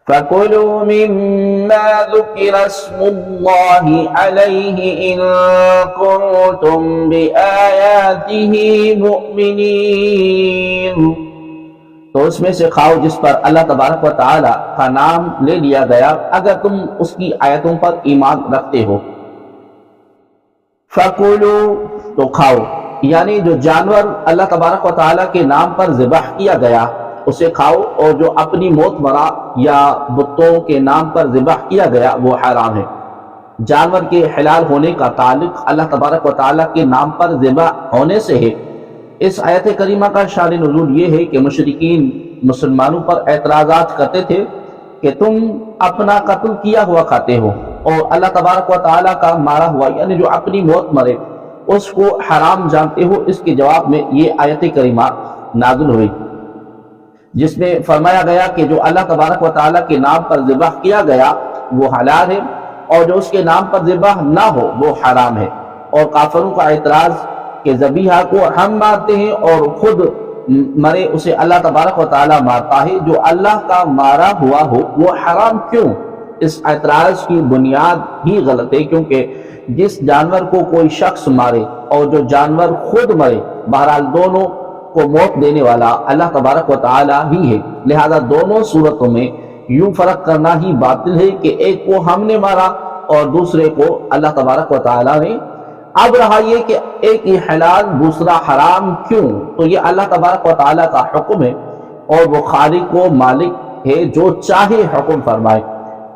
فَكُلُوا مِمَّا ذُكِرَ اسْمُ اللَّهِ عَلَيْهِ إِن كُنتُم بِآيَاتِهِ مُؤْمِنِينَ۔ تو اس میں سے کھاؤ جس پر اللہ تبارک و تعالی کا نام لے لیا گیا اگر تم اس کی آیتوں پر ایمان رکھتے ہو۔ فَكُلُوا تو کھاؤ، یعنی جو جانور اللہ تبارک و تعالی کے نام پر ذبح کیا گیا اسے کھاؤ، اور جو اپنی موت مرا یا بتوں کے نام پر ذبح کیا گیا وہ حرام ہے۔ جانور کے حلال ہونے کا تعلق اللہ تبارک و تعالی کے نام پر ذبح ہونے سے ہے۔ اس آیت کریمہ کا شان نزول یہ ہے کہ مشرکین مسلمانوں پر اعتراضات کرتے تھے کہ تم اپنا قتل کیا ہوا کھاتے ہو اور اللہ تبارک و تعالی کا مارا ہوا یعنی جو اپنی موت مرے اس کو حرام جانتے ہو۔ اس کے جواب میں یہ آیت کریمہ نازل ہوئی جس میں فرمایا گیا کہ جو اللہ تبارک و تعالی کے نام پر ذبح کیا گیا وہ حلال ہے، اور جو اس کے نام پر ذبح نہ ہو وہ حرام ہے۔ اور کافروں کا اعتراض کہ ذبیحہ کو ہم مارتے ہیں اور خود مرے اسے اللہ تبارک و تعالی مارتا ہے، جو اللہ کا مارا ہوا ہو وہ حرام کیوں؟ اس اعتراض کی بنیاد ہی غلط ہے، کیونکہ جس جانور کو کوئی شخص مارے اور جو جانور خود مرے، بہرحال دونوں کو موت دینے والا اللہ تبارک و تعالی ہی ہے، لہذا دونوں صورتوں میں یوں فرق کرنا ہی باطل ہے کہ ایک کو ہم نے مارا اور دوسرے کو اللہ تبارک و تعالی نے۔ اب رہا یہ کہ ایک ہی حلال دوسرا حرام کیوں؟ تو یہ اللہ تبارک و تعالی کا حکم ہے، اور وہ خالق و مالک ہے جو چاہے حکم فرمائے،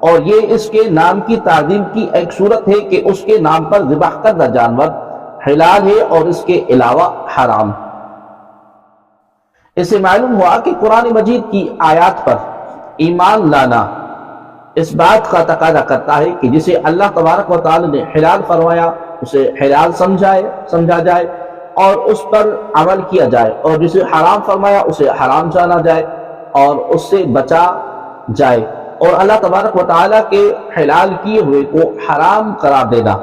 اور یہ اس کے نام کی تعظیم کی ایک صورت ہے کہ اس کے نام پر ذبح کردہ جانور حلال ہے اور اس کے علاوہ حرام۔ اس سے معلوم ہوا کہ قرآن مجید کی آیات پر ایمان لانا اس بات کا تقاضا کرتا ہے کہ جسے اللہ تبارک و تعالی نے حلال فرمایا اسے حلال سمجھا جائے اور اس پر عمل کیا جائے، اور جسے حرام فرمایا اسے حرام جانا جائے اور اس سے بچا جائے، اور اللہ تبارک و تعالی کے حلال کیے ہوئے کو حرام قرار دینا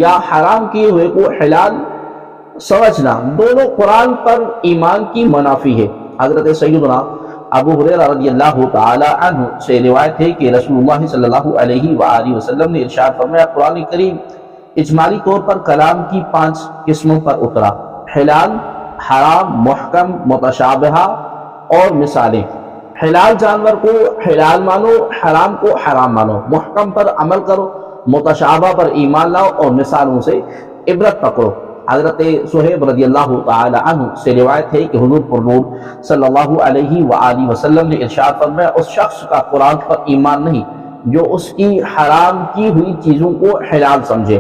یا حرام کیے ہوئے کو حلال سمجھنا دونوں قرآن پر ایمان کی منافی ہے۔ حضرت سیدنا ابو ہریرہ رضی اللہ تعالی عنہ سے روایت ہے کہ رسول اللہ صلی اللہ علیہ وآلہ وسلم نے ارشاد فرمایا، قرآن کریم اجمالی طور پر کلام کی 5 قسموں پر اترا: حلال، حرام، محکم، متشابہہ اور مثالیں۔ حلال جانور کو حلال مانو، حرام کو حرام مانو، محکم پر عمل کرو، متشابہ پر ایمان لاؤ اور مثالوں سے عبرت پکڑو۔ حضرت صہیب رضی اللہ تعالی عنہ سے روایت ہے کہ حضور پرنور صلی اللہ علیہ وآلہ وسلم نے ارشاد فرمایا، اس شخص کا قرآن پر ایمان نہیں جو اس کی حرام کی ہوئی چیزوں کو حلال سمجھے۔